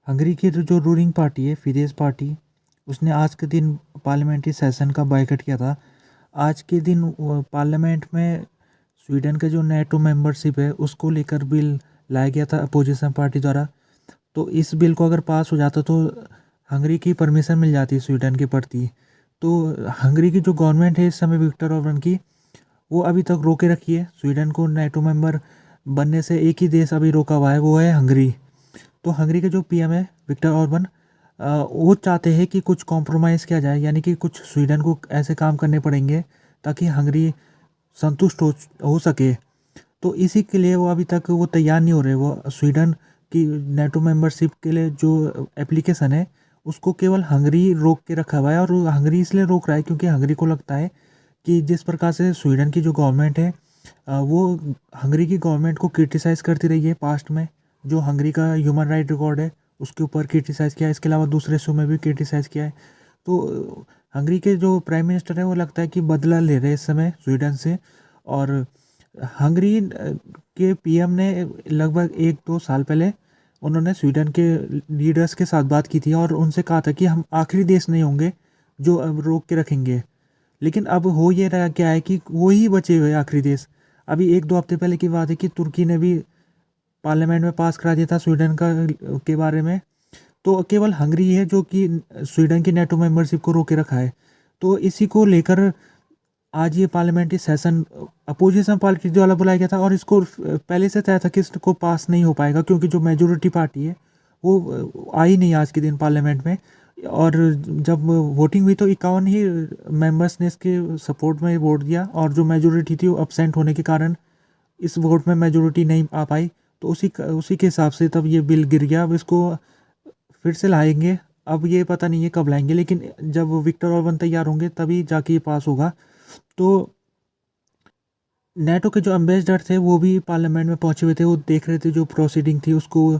Hungary की जो ruling party है फिदेस पार्टी, उसने आज के दिन पार्लियामेंट्री सेशन का बायकॉट किया था। आज के दिन पार्लियामेंट में स्वीडन का जो नेटो मेंबरशिप है उसको लेकर बिल लाया गया था अपोजिशन पार्टी द्वारा। तो इस बिल को अगर पास हो जाता तो हंगरी की परमिशन मिल जाती स्वीडन के प्रति। तो हंगरी की जो गवर्नमेंट है इस समय विक्टर ऑर्बन की, वो अभी तक रोके रखी है स्वीडन को नेटो मेंबर बनने से। एक ही देश अभी रोका हुआ है, वो है हंगरी। तो हंगरी के जो पीएम है विक्टर ऑर्बन, वो चाहते हैं कि कुछ कॉम्प्रोमाइज़ किया जाए, यानी कि कुछ स्वीडन को ऐसे काम करने पड़ेंगे ताकि हंगरी संतुष्ट हो सके। तो इसी के लिए वो अभी तक वो तैयार नहीं हो रहे। वो स्वीडन की नेटो मेंबरशिप के लिए जो एप्लीकेशन है उसको केवल हंगरी रोक के रखा हुआ है। और हंगरी इसलिए रोक रहा है क्योंकि हंगरी को लगता है कि जिस प्रकार से स्वीडन की जो गवर्नमेंट है वो हंगरी की गवर्नमेंट को क्रिटिसाइज़ करती रही है पास्ट में। जो हंगरी का ह्यूमन राइट रिकॉर्ड है उसके ऊपर क्रिटिसाइज़ किया है, इसके अलावा दूसरे इशू में भी क्रिटिसाइज़ किया है। तो हंगरी के जो प्राइम मिनिस्टर है वो लगता है कि बदला ले रहे हैं इस समय स्वीडन से। और हंगरी के पीएम ने लगभग 1-2 साल पहले उन्होंने स्वीडन के लीडर्स के साथ बात की थी और उनसे कहा था कि हम आखिरी देश नहीं होंगे जो अब रोक के रखेंगे। लेकिन अब हो ये रहा क्या है कि वो ही बचे हुए आखिरी देश। अभी 1-2 हफ्ते पहले की बात है कि तुर्की ने भी पार्लियामेंट में पास करा दिया था स्वीडन का के बारे में। तो केवल हंगरी है जो कि स्वीडन की नेटो मेंबरशिप को रोके रखा है। तो इसी को लेकर आज ये पार्लियामेंट्री सेशन अपोजिशन पार्टी द्वारा बुलाया गया था और इसको पहले से तय था कि इसको पास नहीं हो पाएगा क्योंकि जो मेजोरिटी पार्टी है वो आई नहीं आज के दिन पार्लियामेंट में। और जब वोटिंग हुई तो 51 ही मेंबर्स ने इसके सपोर्ट में वोट दिया और जो मेजोरिटी थी वो अब्सेंट होने के कारण इस वोट में मेजोरिटी नहीं आ पाई। तो उसी के हिसाब से तब ये बिल गिर गया। अब इसको फिर से लाएंगे, अब ये पता नहीं है कब लाएंगे, लेकिन जब विक्टर ऑर्बन तैयार होंगे तभी जाके ये पास होगा। तो नेटो के जो एम्बेसडर थे वो भी पार्लियामेंट में पहुंचे हुए थे, वो देख रहे थे जो प्रोसीडिंग थी उसको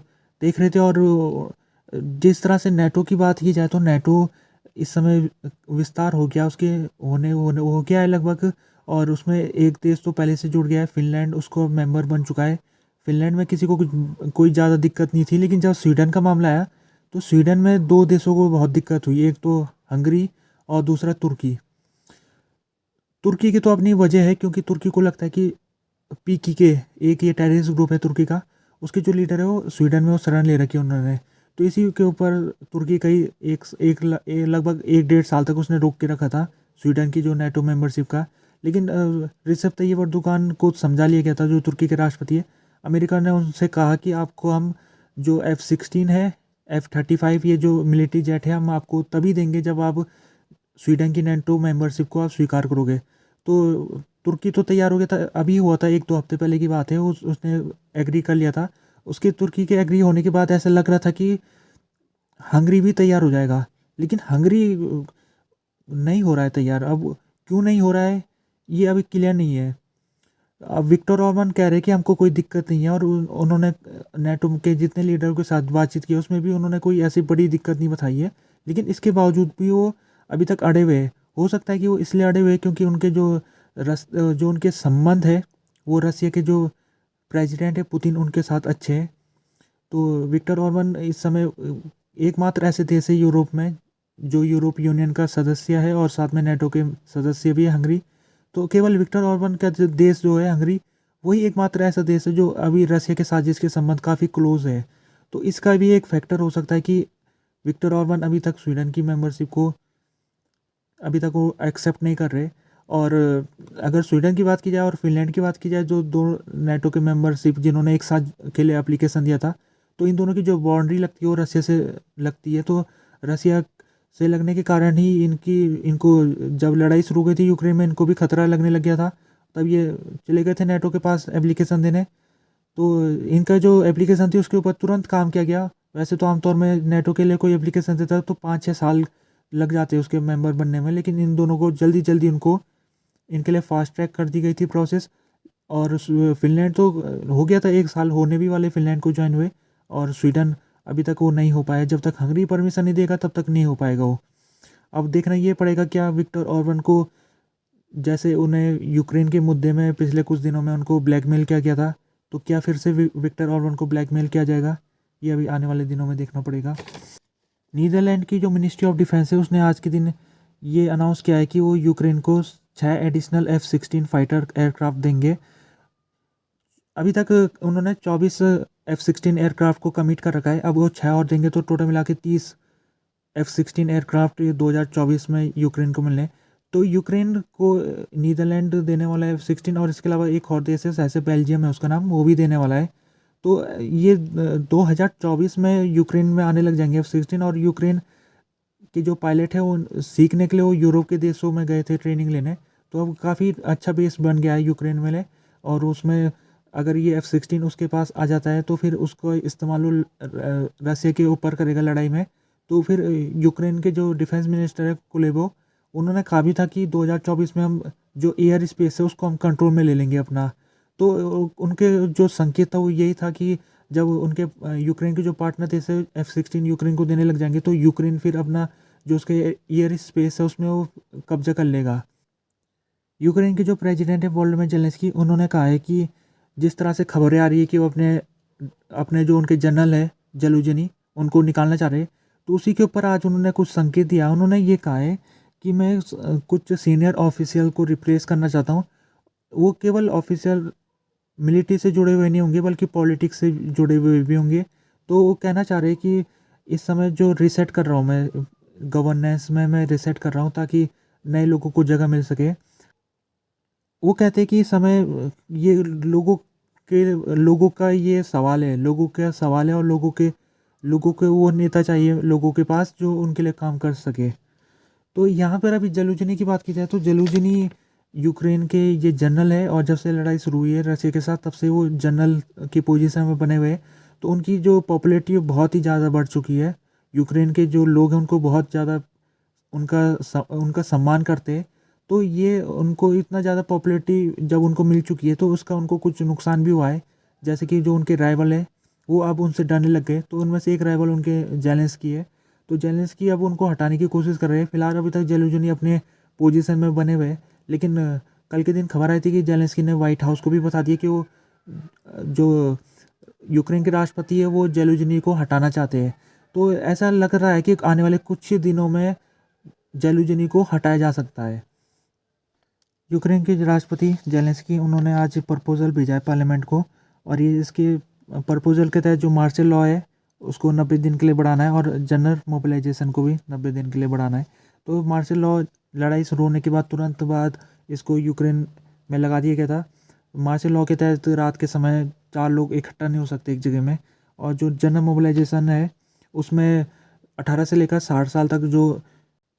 देख रहे थे। और जिस तरह से नेटो की बात की जाए तो नेटो इस समय विस्तार हो गया, उसके होने हो गया है लगभग। और उसमें एक देश तो पहले से जुड़ गया है, फिनलैंड, उसको मेंबर बन चुका है। फिनलैंड में किसी को कोई ज़्यादा दिक्कत नहीं थी, लेकिन जब स्वीडन का मामला आया तो स्वीडन में दो देशों को बहुत दिक्कत हुई, एक तो हंगरी और दूसरा तुर्की। तुर्की की तो अपनी वजह है क्योंकि तुर्की को लगता है कि पीकेके, एक ये टेररिस्ट ग्रुप है तुर्की का, उसके जो लीडर है वो स्वीडन में वो शरण ले रखी है उन्होंने। तो इसी के ऊपर तुर्की कई लगभग 1-1.5 साल तक उसने रोक के रखा था स्वीडन की जो नेटो मेंबरशिप का। लेकिन रिसेप तैयब एर्दोगान को समझा लिया गया था, जो तुर्की के राष्ट्रपति है। अमेरिका ने उनसे कहा कि आपको हम जो F-16 है, F-35, ये जो मिलिट्री जेट है, हम आपको तभी देंगे जब आप स्वीडन की नेटो मेंबरशिप को आप स्वीकार करोगे। तो तुर्की तो तैयार हो गया था, अभी हुआ था 1-2 हफ्ते पहले की बात है, उसने एग्री कर लिया था। उसके तुर्की के एग्री होने के बाद ऐसा लग रहा था कि हंगरी भी तैयार हो जाएगा, लेकिन हंगरी नहीं हो रहा है तैयार। अब क्यों नहीं हो रहा है ये अभी क्लियर नहीं है। अब विक्टर ऑर्बन कह रहे हैं कि हमको कोई दिक्कत नहीं है, और उन्होंने नेटो के जितने लीडरों के साथ बातचीत की उसमें भी उन्होंने कोई ऐसी बड़ी दिक्कत नहीं बताई है। लेकिन इसके बावजूद भी वो अभी तक अड़े हुए हैं। हो सकता है कि वो इसलिए अड़े हुए हैं क्योंकि उनके जो उनके संबंध है वो रसिया के जो प्रेसिडेंट है पुतिन उनके साथ अच्छे हैं। तो विक्टर ऑर्बन इस समय एकमात्र ऐसे देश है यूरोप में जो यूरोप यूनियन का सदस्य है और साथ में नेटो के सदस्य भी है हंगरी। तो केवल विक्टर ऑर्बन का जो देश जो है हंगरी, वही एकमात्र ऐसा देश है जो अभी रसिया के साथ जिसके संबंध काफ़ी क्लोज है। तो इसका भी एक फैक्टर हो सकता है कि विक्टर ऑर्बन अभी तक स्वीडन की मेंबरशिप को अभी तक वो एक्सेप्ट नहीं कर रहे। और अगर स्वीडन की बात की जाए और फिनलैंड की बात की जाए, जो दो नेटो के मेंबरशिप जिन्होंने एक साथ के लिए एप्लीकेशन दिया था, तो इन दोनों की जो बाउंड्री लगती है वो रसिया से लगती है। तो रसिया से लगने के कारण ही इनको जब लड़ाई शुरू हुई थी यूक्रेन में, इनको भी खतरा लगने लग गया था। तब ये चले गए थे नेटो के पास एप्लीकेशन देने। तो इनका जो एप्लीकेशन थी उसके ऊपर तुरंत काम किया गया। वैसे तो आमतौर में नेटो के लिए कोई एप्लीकेशन देता है तो 5-6 साल लग जाते हैं उसके मेंबर बनने में, लेकिन इन दोनों को जल्दी जल्दी उनको इनके लिए फास्ट ट्रैक कर दी गई थी प्रोसेस। और फिनलैंड तो हो गया था, 1 साल होने भी वाले फिनलैंड को ज्वाइन हुए। और स्वीडन अभी तक वो नहीं हो पाया, जब तक हंगरी परमिशन नहीं देगा तब तक नहीं हो पाएगा वो। अब देखना ये पड़ेगा क्या विक्टर ऑर्बन को, जैसे उन्हें यूक्रेन के मुद्दे में पिछले कुछ दिनों में उनको ब्लैकमेल किया गया था, तो क्या फिर से विक्टर ऑर्बन को ब्लैकमेल किया जाएगा, ये अभी आने वाले दिनों में देखना पड़ेगा। नीदरलैंड की जो मिनिस्ट्री ऑफ डिफेंस है उसने आज के दिन ये अनाउंस किया है कि वो यूक्रेन को 6 एडिशनल F-16 फाइटर एयरक्राफ्ट देंगे। अभी तक उन्होंने 24 F-16 एयरक्राफ्ट को कमिट कर रखा है, अब वो 6 और देंगे तो टोटल मिला के 30 F-16 एयरक्राफ्ट 2024 में यूक्रेन को मिलने। तो यूक्रेन को नीदरलैंड देने वाला है F-16 और इसके अलावा एक और देश है, जैसे बेल्जियम है उसका नाम, वो भी देने वाला है। तो ये 2024 में यूक्रेन में आने लग जाएंगे F-16। और यूक्रेन के जो पायलट है वो सीखने के लिए वो यूरोप के देशों में गए थे ट्रेनिंग लेने, तो अब काफ़ी अच्छा बेस बन गया है यूक्रेन में। और उसमें अगर ये F-16 उसके पास आ जाता है तो फिर उसको इस्तेमाल वो रसिया के ऊपर करेगा लड़ाई में। तो फिर यूक्रेन के जो डिफेंस मिनिस्टर है कुलेबो, उन्होंने कहा भी था कि 2024 में हम जो एयर स्पेस है उसको हम कंट्रोल में ले लेंगे अपना। तो उनके जो संकेत था वो यही था कि जब उनके यूक्रेन के जो पार्टनर थे से F-16 यूक्रेन को देने लग जाएंगे तो यूक्रेन फिर अपना जो उसके एयर स्पेस है उसमें वो कब्जा कर लेगा। यूक्रेन के जो प्रेसिडेंट है वोलोदिमीर ज़ेलेंस्की, उन्होंने कहा है कि जिस तरह से खबरें आ रही है कि वो अपने अपने जो उनके जनरल है जलूजनी उनको निकालना चाह रहे हैं, तो उसी के ऊपर आज उन्होंने कुछ संकेत दिया। उन्होंने ये कहा है कि मैं कुछ सीनियर ऑफिशियल को रिप्लेस करना चाहता हूँ। वो केवल ऑफिशियल मिलिट्री से जुड़े हुए नहीं होंगे बल्कि पॉलिटिक्स से जुड़े हुए भी होंगे। तो वो कहना चाह रहे हैं कि इस समय जो रीसेट कर रहा हूँ मैं गवर्नेंस में, मैं रीसेट कर रहा हूँ ताकि नए लोगों को जगह मिल सके। वो कहते हैं कि इस समय ये लोगों का ये सवाल है, लोगों का सवाल है और लोगों के वो नेता चाहिए लोगों के पास जो उनके लिए काम कर सके। तो यहाँ पर अभी जलूजनी की बात की जाए तो जलूजनी यूक्रेन के ये जनरल है और जब से लड़ाई शुरू हुई है रसिया के साथ तब से वो जनरल की पोजीशन में बने हुए हैं। तो उनकी जो पॉपुलैरिटी बहुत ही ज़्यादा बढ़ चुकी है। यूक्रेन के जो लोग हैं उनको बहुत ज़्यादा उनका सम्मान करते हैं। तो ये उनको इतना ज़्यादा पॉपुलैरिटी जब उनको मिल चुकी है तो उसका उनको कुछ नुकसान भी हुआ है। जैसे कि जो उनके राइवल है वो अब उनसे डरने लग गए। तो उनमें से एक राइवल उनके ज़ेलेंस्की है। तो ज़ेलेंस्की अब उनको हटाने की कोशिश कर रहे हैं। फिलहाल अभी तक ज़ेलेंस्की अपने पोजीशन में बने हुए हैं, लेकिन कल के दिन खबर आई थी कि ज़ेलेंस्की ने व्हाइट हाउस को भी बता दिया कि वो जो यूक्रेन के राष्ट्रपति है वो ज़ेलेंस्की को हटाना चाहते हैं। तो ऐसा लग रहा है कि आने वाले कुछ ही दिनों में ज़ेलेंस्की को हटाया जा सकता है। यूक्रेन के राष्ट्रपति ज़ेलेंस्की उन्होंने आज प्रपोजल भेजा है पार्लियामेंट को, और ये इसके प्रपोजल के तहत जो मार्शल लॉ है उसको 90 दिन के लिए बढ़ाना है और जनरल मोबिलाइजेशन को भी 90 दिन के लिए बढ़ाना है। तो मार्शल लॉ लड़ाई शुरू होने के बाद तुरंत बाद इसको यूक्रेन में लगा दिया गया था। मार्शल लॉ के तहत रात के समय 4 लोग इकट्ठा नहीं हो सकते एक जगह में। और जो जनरल मोबिलाइजेशन है उसमें 18 से लेकर 60 साल तक जो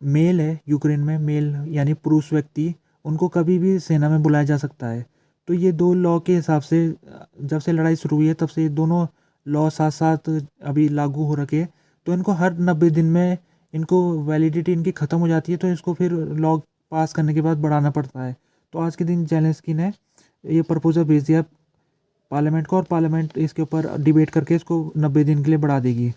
मेल है यूक्रेन में, मेल यानी पुरुष व्यक्ति, उनको कभी भी सेना में बुलाया जा सकता है। तो ये 2 लॉ के हिसाब से जब से लड़ाई शुरू हुई है तब से ये दोनों लॉ साथ साथ अभी लागू हो रखे। तो इनको हर 90 दिन में इनको वैलिडिटी इनकी ख़त्म हो जाती है, तो इसको फिर लॉ पास करने के बाद बढ़ाना पड़ता है। तो आज के दिन ज़ेलेंस्की ने ये प्रपोजल भेज दिया पार्लियामेंट को और पार्लियामेंट इसके ऊपर डिबेट करके इसको 90 दिन के लिए बढ़ा देगी।